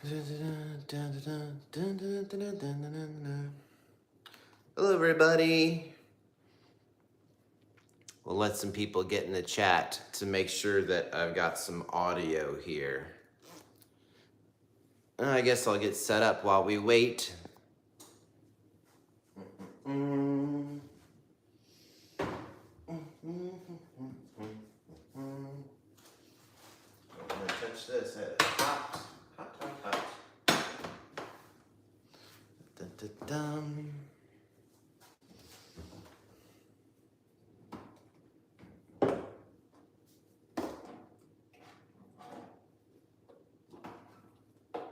Hello, everybody. We'll let some people get in the chat to make sure that I've got some audio here. I guess I'll get set up while we wait. I'm gonna touch this. Hot, hot, hot, hot. Dun, dun, dun.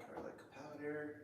Garlic powder.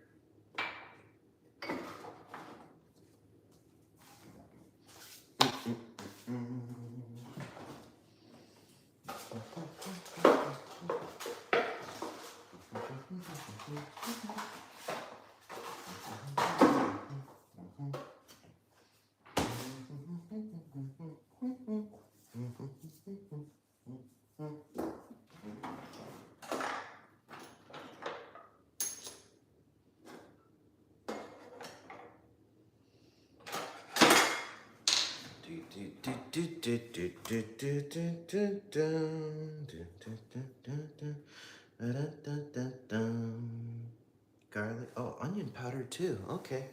Garlic, oh, onion powder too, okay.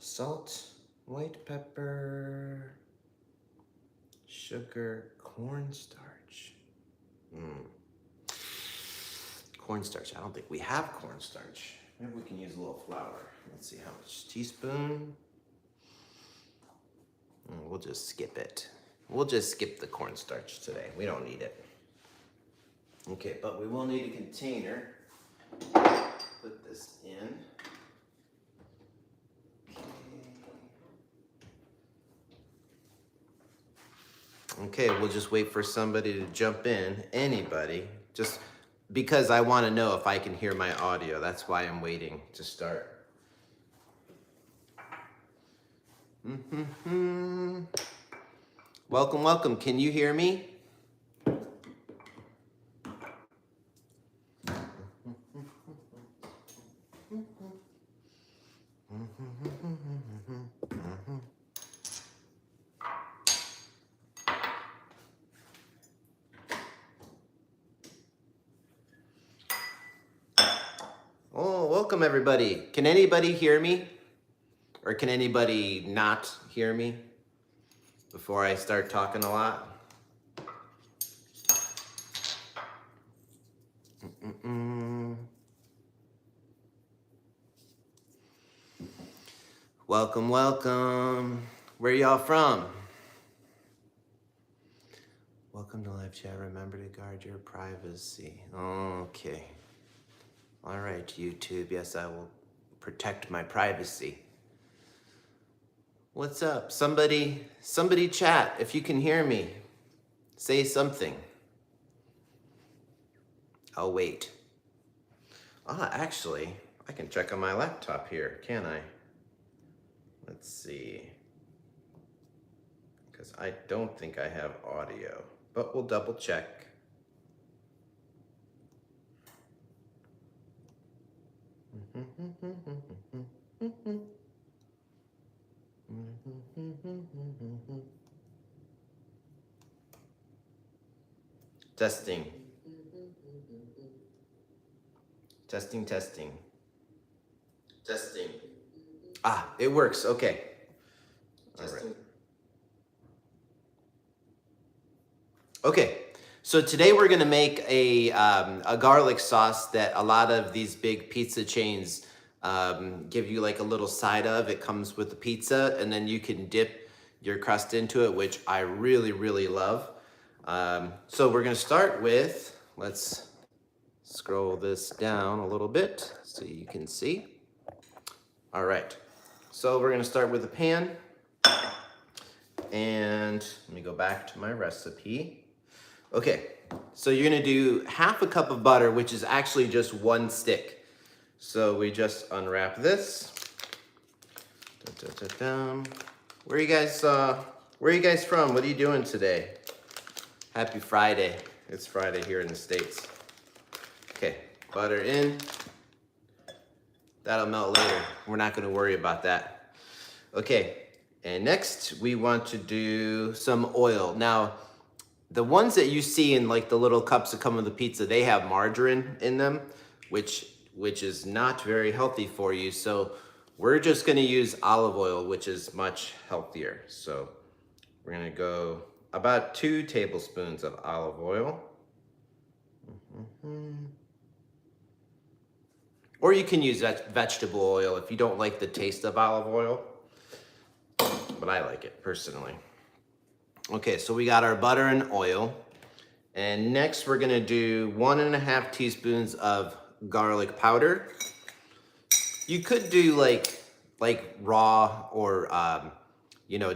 Salt, white pepper, sugar, cornstarch. Cornstarch, I don't think we have cornstarch. Maybe we can use a little flour. Let's see how much. Teaspoon. We'll just skip it. We'll just skip the cornstarch today. We don't need it. Okay, but we will need a container. Put this in. Okay, we'll just wait for somebody to jump in. Anybody. Just because I want to know if I can hear my audio. That's why I'm waiting to start. Welcome, welcome. Can you hear me? Oh, welcome everybody. Can anybody hear me? Or can anybody not hear me before I start talking a lot? Welcome, welcome. Where y'all from? Welcome to live chat. Remember to guard your privacy. Okay. All right, YouTube. Yes, I will protect my privacy. What's up? Somebody chat. If you can hear me, say something. I'll wait. Actually, I can check on my laptop here, can I? Let's see. Because I don't think I have audio, but we'll double check. Testing. Testing, testing. Testing. It works. Okay. All right. Okay. So today we're going to make a garlic sauce that a lot of these big pizza chains give you like a little side of. It comes with the pizza, and then you can dip your crust into it, which I really, really love. So we're going to start with, let's scroll this down a little bit so you can see. All right. So we're going to start with a pan. And let me go back to my recipe. Okay, so you're gonna do half a cup of butter, which is actually just one stick. So we just unwrap this. Where are you guys from? What are you doing today? Happy Friday. It's Friday here in the States. Okay, butter in. That'll melt later. We're not gonna worry about that. Okay, and next we want to do some oil. Now, the ones that you see in like the little cups that come with the pizza, they have margarine in them, which is not very healthy for you. So we're just gonna use olive oil, which is much healthier. So we're gonna go about 2 tablespoons of olive oil. Or you can use vegetable oil if you don't like the taste of olive oil, but I like it personally. Okay, so we got our butter and oil. And next we're gonna do 1.5 teaspoons of garlic powder. You could do like raw or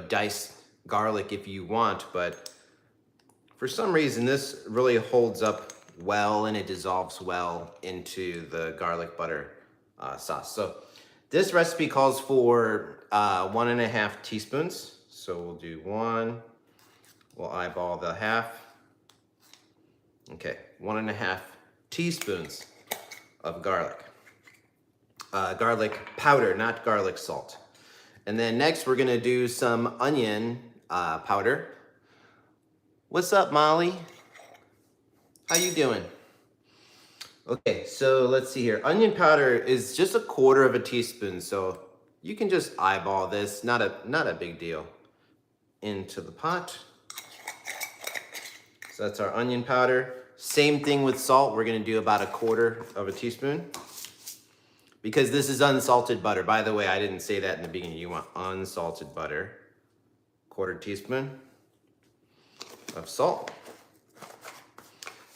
diced garlic if you want, but for some reason this really holds up well and it dissolves well into the garlic butter sauce. So this recipe calls for 1.5 teaspoons. So we'll do 1, we'll eyeball the half. Okay, 1.5 teaspoons of garlic. Garlic powder, not garlic salt. And then next we're gonna do some onion powder. What's up, Molly? How you doing? Okay, so let's see here. Onion powder is just 1/4 teaspoon, so you can just eyeball this, not a big deal. Into the pot. So that's our onion powder. Same thing with salt. We're gonna do about 1/4 teaspoon. Because this is unsalted butter. By the way, I didn't say that in the beginning. You want unsalted butter. 1/4 teaspoon of salt.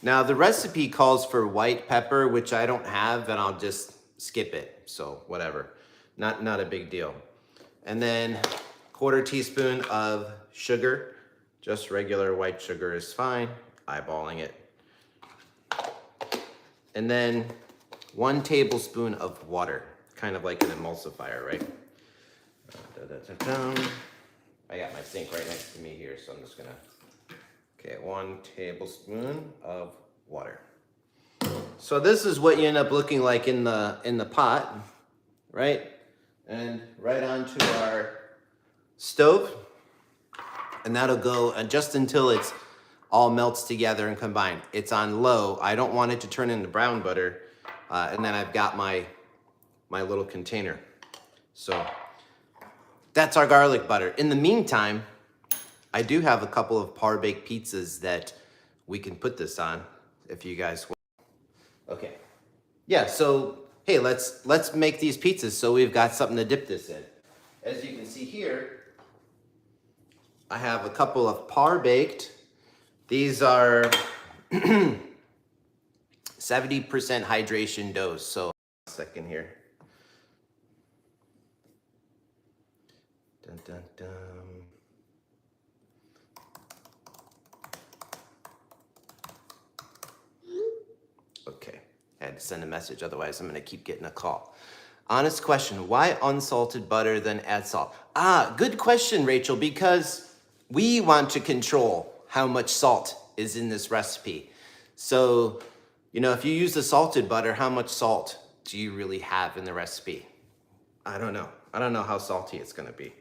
Now the recipe calls for white pepper, which I don't have, and I'll just skip it. So whatever, not a big deal. And then 1/4 teaspoon of sugar, just regular white sugar is fine, eyeballing it. And then 1 tablespoon of water, kind of like an emulsifier, right? I got my sink right next to me here, so I'm just gonna, okay, 1 tablespoon of water. So this is what you end up looking like in the pot, right? And right onto our stove. And that'll go just until it's all melts together and combined. It's on low. I don't want it to turn into brown butter. And then I've got my little container. So that's our garlic butter. In the meantime, I do have a couple of par-baked pizzas that we can put this on if you guys want. Okay. Yeah, so hey, let's make these pizzas so we've got something to dip this in. As you can see here, I have a couple of par-baked. These are 70% hydration doughs. So, a second here. Dun, dun, dun. Okay, I had to send a message, otherwise I'm gonna keep getting a call. Honest question, why unsalted butter then add salt? Good question, Rachel, because we want to control how much salt is in this recipe. So, if you use the salted butter, how much salt do you really have in the recipe? I don't know. I don't know how salty it's gonna be.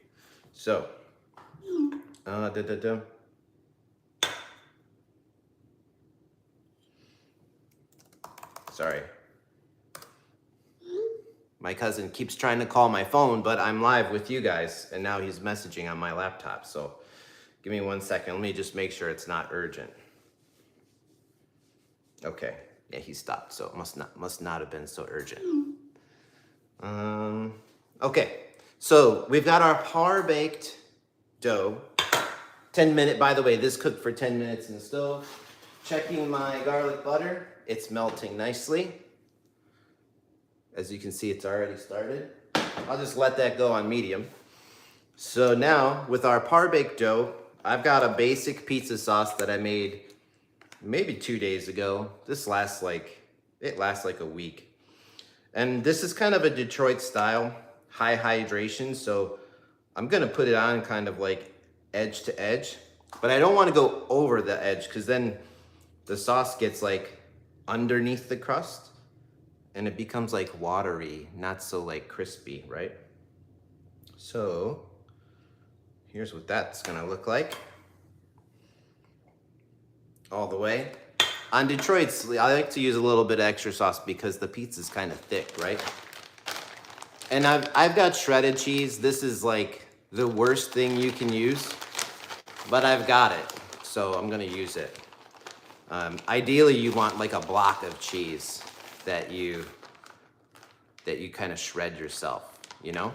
So, Sorry. My cousin keeps trying to call my phone, but I'm live with you guys, and now he's messaging on my laptop. So, give me 1 second. Let me just make sure it's not urgent. Okay. Yeah, he stopped, so it must not have been so urgent. Okay, so we've got our par-baked dough. 10-minute, by the way, this cooked for 10 minutes in the stove. Checking my garlic butter, it's melting nicely. As you can see, it's already started. I'll just let that go on medium. So now, with our par-baked dough, I've got a basic pizza sauce that I made maybe 2 days ago. This lasts like a week. And this is kind of a Detroit style, high hydration. So I'm gonna put it on kind of like edge to edge, but I don't want to go over the edge because then the sauce gets like underneath the crust and it becomes like watery, not so like crispy, right? So here's what that's gonna look like. All the way. On Detroit's, I like to use a little bit of extra sauce because the pizza's kind of thick, right? And I've got shredded cheese. This is like the worst thing you can use, but I've got it, so I'm gonna use it. Ideally, you want like a block of cheese that you kind of shred yourself, you know?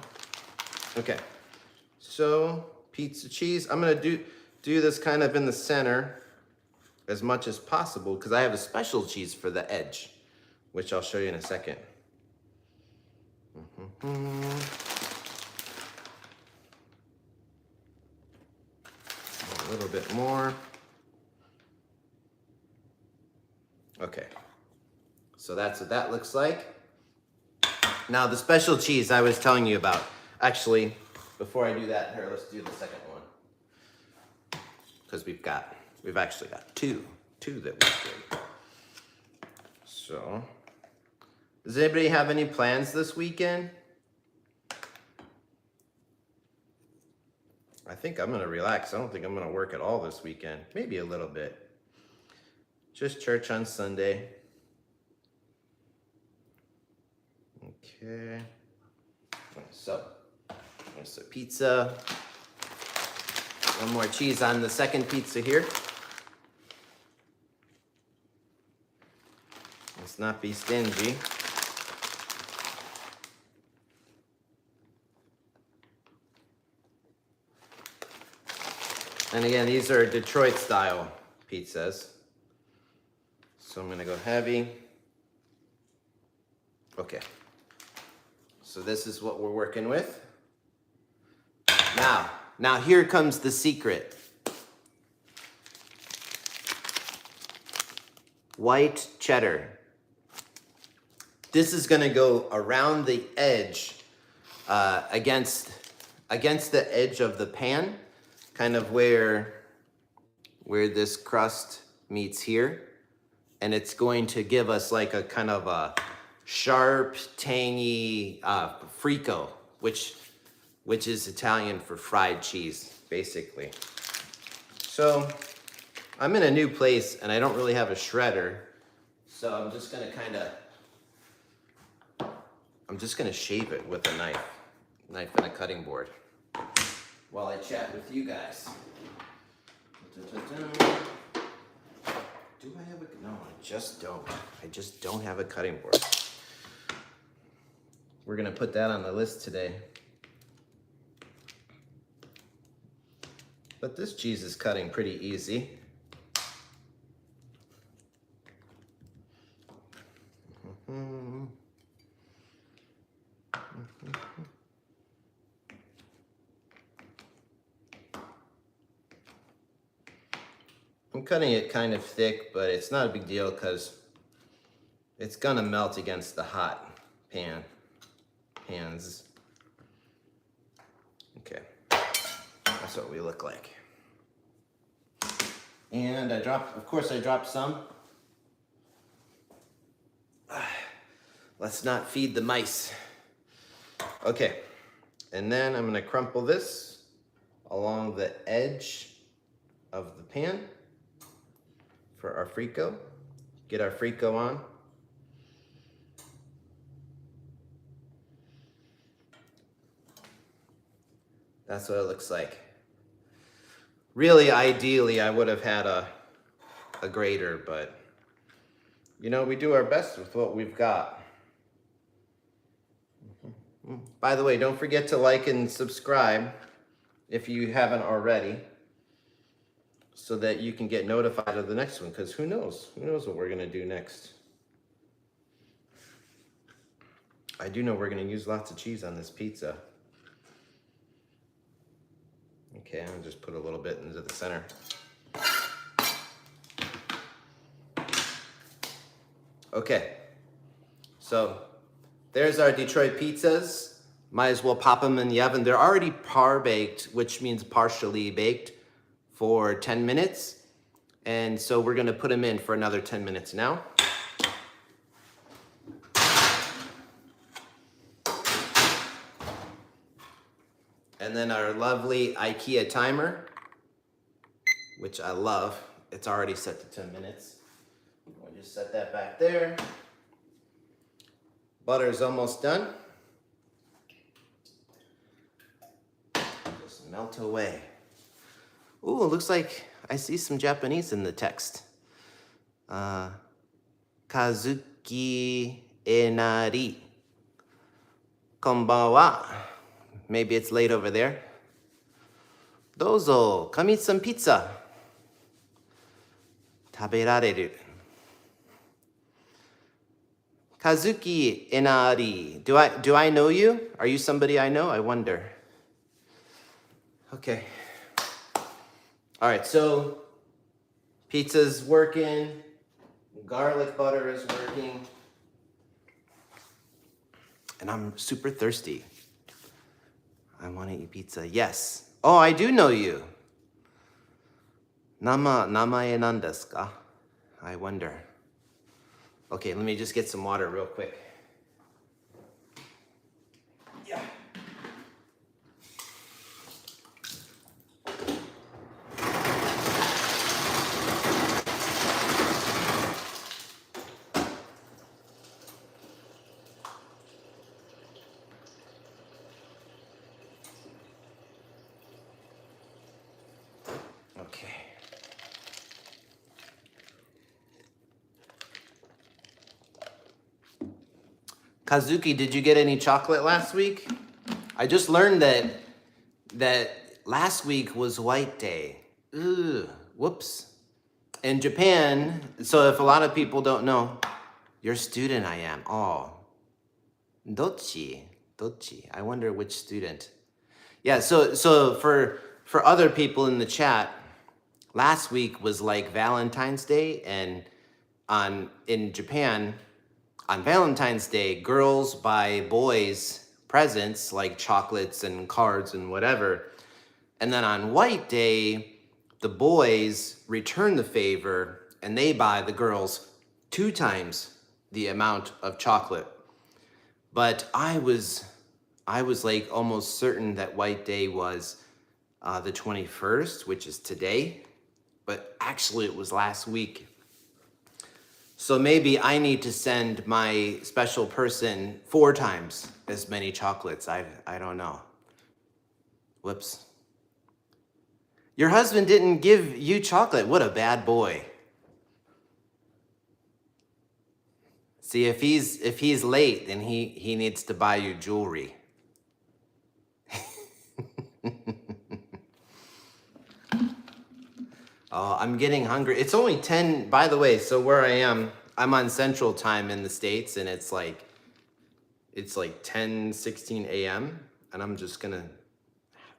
Okay, so pizza cheese. I'm gonna do this kind of in the center as much as possible because I have a special cheese for the edge, which I'll show you in a second. A little bit more. Okay, so that's what that looks like. Now the special cheese I was telling you about, actually, before I do that, here, let's do the second one. Because we've actually got two that we did. So, does anybody have any plans this weekend? I think I'm gonna relax. I don't think I'm gonna work at all this weekend. Maybe a little bit. Just church on Sunday. Okay. So, there's the pizza. One more cheese on the second pizza here. Let's not be stingy. And again, these are Detroit style pizzas. So I'm gonna go heavy. Okay. So this is what we're working with. Now here comes the secret. White cheddar. This is gonna go around the edge, against the edge of the pan, kind of where this crust meets here. And it's going to give us like a kind of a sharp, tangy frico, which is Italian for fried cheese, basically. So I'm in a new place and I don't really have a shredder. So I'm just gonna shave it with a knife and a cutting board while I chat with you guys. Do I have a, no, I just don't. I just don't have a cutting board. We're gonna put that on the list today. But this cheese is cutting pretty easy. I'm cutting it kind of thick, but it's not a big deal because it's gonna melt against the hot pans. Okay, that's what we look like. And I dropped some. Let's not feed the mice. Okay, and then I'm gonna crumple this along the edge of the pan for our frico. Get our frico on. That's what it looks like. Really, ideally, I would have had a grater, but you know, we do our best with what we've got. By the way, don't forget to like and subscribe if you haven't already, so that you can get notified of the next one, because who knows what we're gonna do next. I do know we're gonna use lots of cheese on this pizza. Okay, I'll just put a little bit into the center. Okay, so there's our Detroit pizzas. Might as well pop them in the oven. They're already par-baked, which means partially baked, for 10 minutes. And so we're gonna put them in for another 10 minutes now. And then our lovely IKEA timer, which I love. It's already set to 10 minutes. We'll just set that back there. Butter's almost done. Just melt away. Ooh, it looks like I see some Japanese in the text. Kazuki enari. Konbanwa. Maybe it's late over there. Dozo, kami-san pizza. Taberareru. Kazuki enari. Do I know you? Are you somebody I know? I wonder. Okay. All right, so pizza's working. Garlic butter is working. And I'm super thirsty. I want to eat pizza. Yes. Oh, I do know you. Namae nan desu ka? I wonder. Okay, let me just get some water real quick. Yeah. Okay. Kazuki, did you get any chocolate last week? I just learned that last week was White Day. Ooh, whoops. In Japan, so if a lot of people don't know, you're a student I am. Oh. Dochi. I wonder which student. Yeah, so for other people in the chat, last week was like Valentine's Day, and in Japan, on Valentine's Day, girls buy boys presents like chocolates and cards and whatever. And then on White Day, the boys return the favor and they buy the girls 2 times the amount of chocolate. But I was like almost certain that White Day was the 21st, which is today. But actually it was last week. So maybe I need to send my special person 4 times as many chocolates. I don't know. Whoops. Your husband didn't give you chocolate. What a bad boy. See, if he's late, then he needs to buy you jewelry. Oh, I'm getting hungry. It's only 10, by the way, so where I am, I'm on Central Time in the States, and it's like 10:16 a.m., and I'm just gonna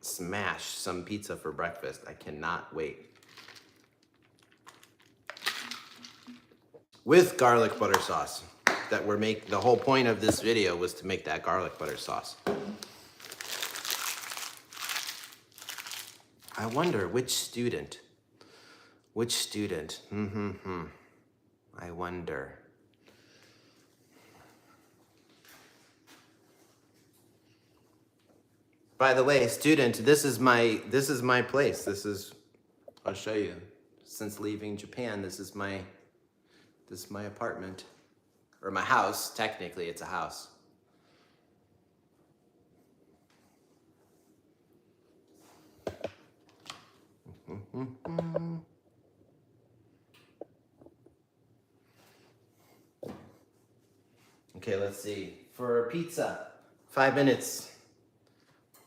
smash some pizza for breakfast. I cannot wait. With garlic butter sauce. The whole point of this video was to make that garlic butter sauce. I wonder which student. I wonder. By the way, student, this is my place. I'll show you. Since leaving Japan, this is my apartment. Or my house. Technically, it's a house. Okay, let's see. For pizza, 5 minutes.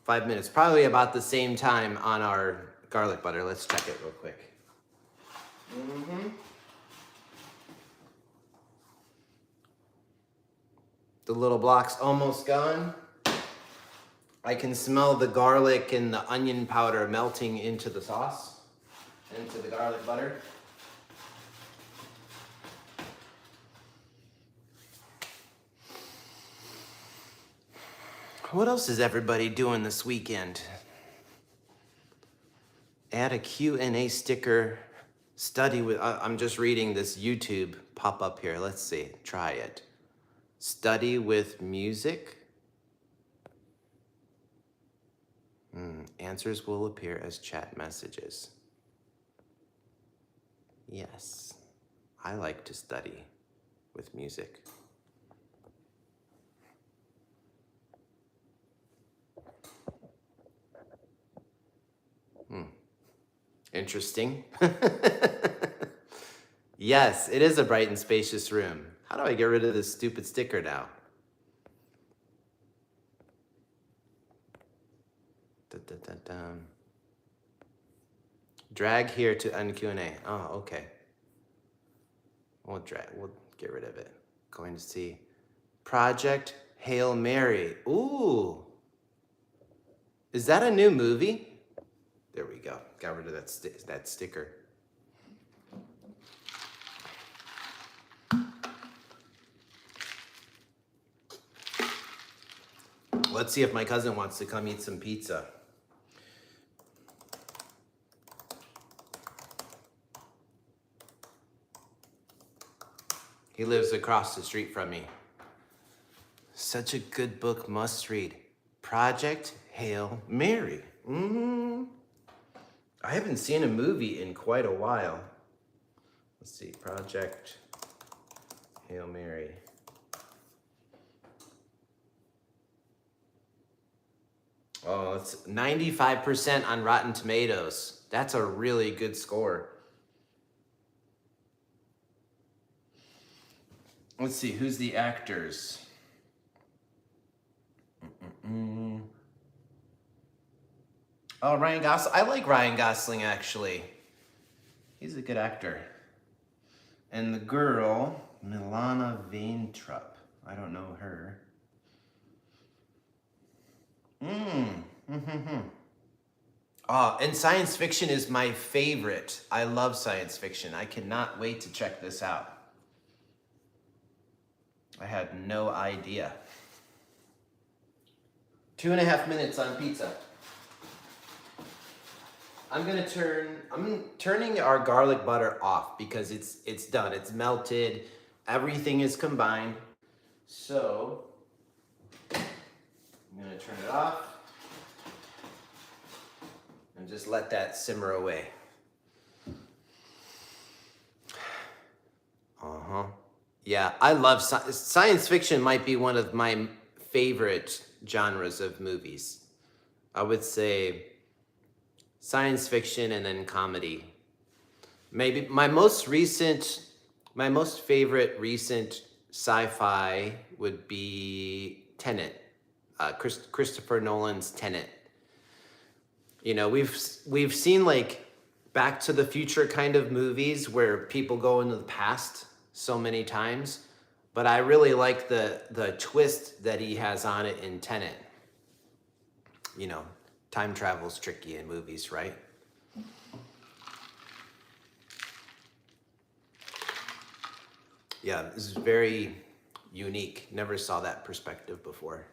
5 minutes. Probably about the same time on our garlic butter. Let's check it real quick. The little block's almost gone. I can smell the garlic and the onion powder melting into the sauce, into the garlic butter. What else is everybody doing this weekend? Add a Q&A sticker. Study with, I'm just reading this YouTube pop up here. Let's see, try it. Study with music. Answers will appear as chat messages. Yes, I like to study with music. Interesting. Yes, it is a bright and spacious room. How do I get rid of this stupid sticker now? Drag here to end Q&A. Oh, okay. We'll get rid of it. Going to see Project Hail Mary. Ooh. Is that a new movie? There we go. Got rid of that sticker. Let's see if my cousin wants to come eat some pizza. He lives across the street from me. Such a good book, must read. Project Hail Mary. I haven't seen a movie in quite a while. Let's see, Project Hail Mary. Oh, it's 95% on Rotten Tomatoes. That's a really good score. Let's see, who's the actors? Oh, Ryan Gosling. I like Ryan Gosling, actually. He's a good actor. And the girl, Milana Vaintrup. I don't know her. Oh, and science fiction is my favorite. I love science fiction. I cannot wait to check this out. I had no idea. 2.5 minutes on pizza. I'm turning our garlic butter off because it's done. It's melted. Everything is combined. So I'm gonna turn it off and just let that simmer away. Yeah, I love science fiction. Might be one of my favorite genres of movies. I would say science fiction and then comedy. Maybe my most favorite recent sci-fi would be Tenet, Christopher Nolan's Tenet. You know, we've seen like Back to the Future kind of movies where people go into the past so many times, but I really like the twist that he has on it in Tenet. You know, time travel's tricky in movies, right? Yeah, this is very unique. Never saw that perspective before.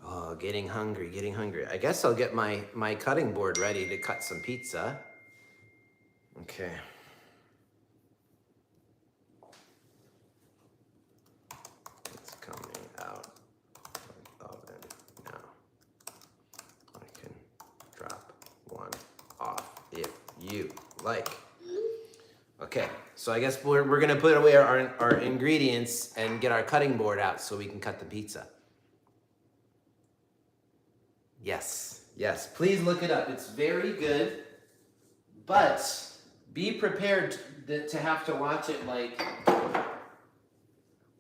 Oh, getting hungry. I guess I'll get my cutting board ready to cut some pizza. Okay. It's coming out of the oven now. I can drop one off if you like. Okay, so I guess we're gonna put away our ingredients and get our cutting board out so we can cut the pizza. Yes, please look it up. It's very good, but be prepared to have to watch it like,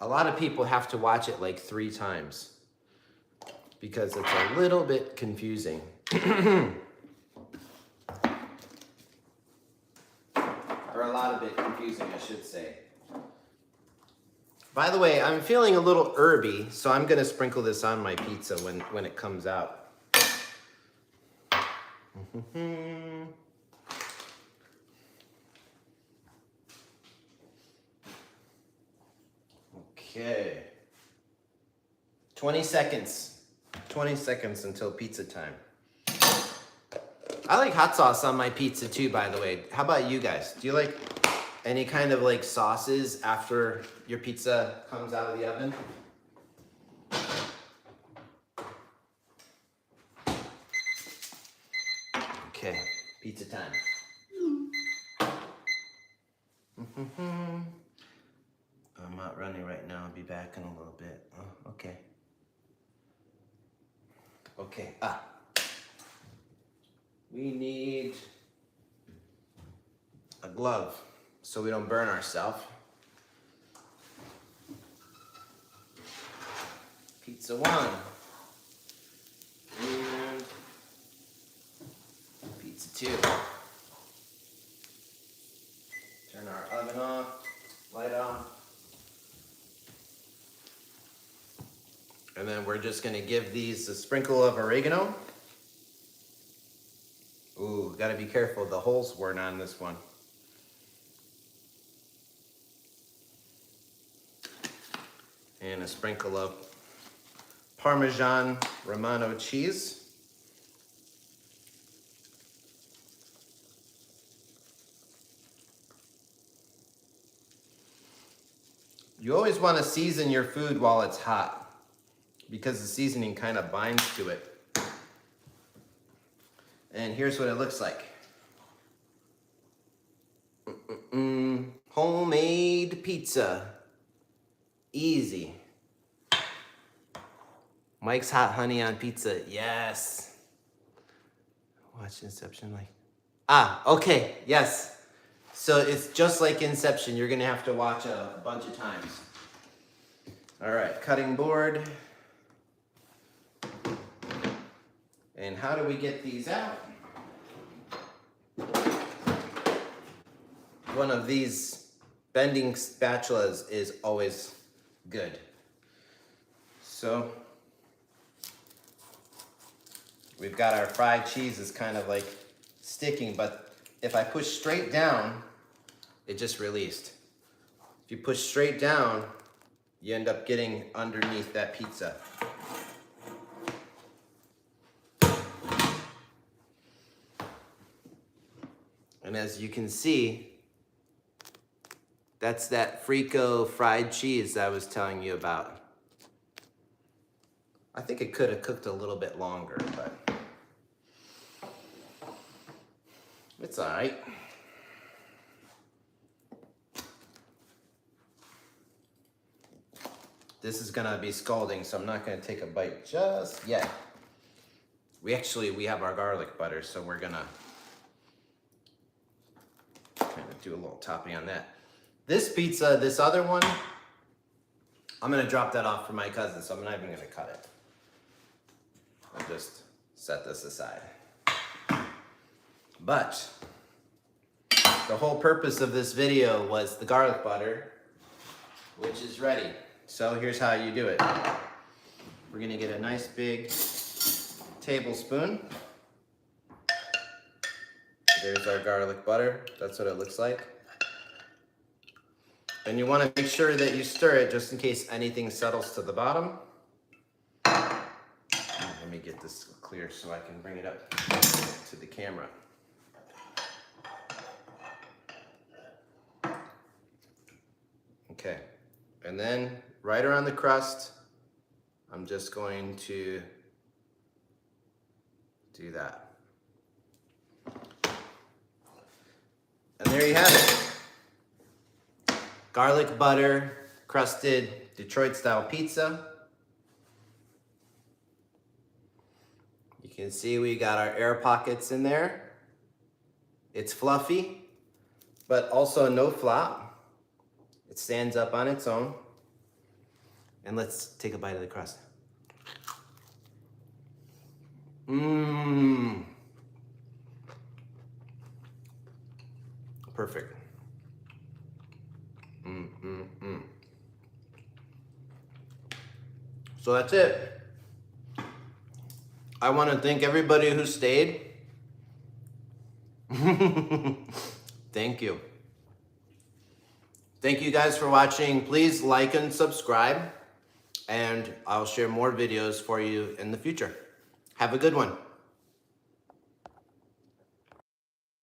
a lot of people have to watch it like 3 times because it's a little bit confusing. Or a lot of it confusing, I should say. By the way, I'm feeling a little herby, so I'm gonna sprinkle this on my pizza when it comes out. Okay. 20 seconds. 20 seconds until pizza time. I like hot sauce on my pizza too, by the way. How about you guys? Do you like any kind of like sauces after your pizza comes out of the oven? Okay, pizza time. I'm not running right now. I'll be back in a little bit. Oh, okay. Okay. We need a glove so we don't burn ourselves. Pizza 1. And pizza 2. Turn our oven off, light off. And then we're just gonna give these a sprinkle of oregano. Ooh, gotta be careful, the holes weren't on this one. And a sprinkle of Parmesan Romano cheese. You always want to season your food while it's hot because the seasoning kind of binds to it. And here's what it looks like. Homemade pizza. Easy. Mike's hot honey on pizza. Yes. Watch Inception like. Okay. Yes. So it's just like Inception. You're going to have to watch a bunch of times. All right. Cutting board. And how do we get these out? One of these bending spatulas is always good. So we've got our fried cheese is kind of like sticking, but if I push straight down, it just released. If you push straight down, you end up getting underneath that pizza. And as you can see, that's that Frico fried cheese I was telling you about. I think it could have cooked a little bit longer, but it's all right. This is gonna be scalding, so I'm not gonna take a bite just yet. We have our garlic butter, so we're gonna kind of do a little topping on that. This pizza, this other one, I'm gonna drop that off for my cousin, so I'm not even gonna cut it. I'll just set this aside. But the whole purpose of this video was the garlic butter, which is ready. So here's how you do it. We're gonna get a nice big tablespoon. There's our garlic butter. That's what it looks like. And you want to make sure that you stir it just in case anything settles to the bottom. Let me get this clear so I can bring it up to the camera. Okay, and then right around the crust, I'm just going to do that. And there you have it. Garlic butter, crusted Detroit style pizza. You can see we got our air pockets in there. It's fluffy, but also no flop. It stands up on its own. And let's take a bite of the crust. Mmm. Perfect. So that's it. I want to thank everybody who stayed. Thank you. Thank you guys for watching. Please like and subscribe, and I'll share more videos for you in the future. Have a good one.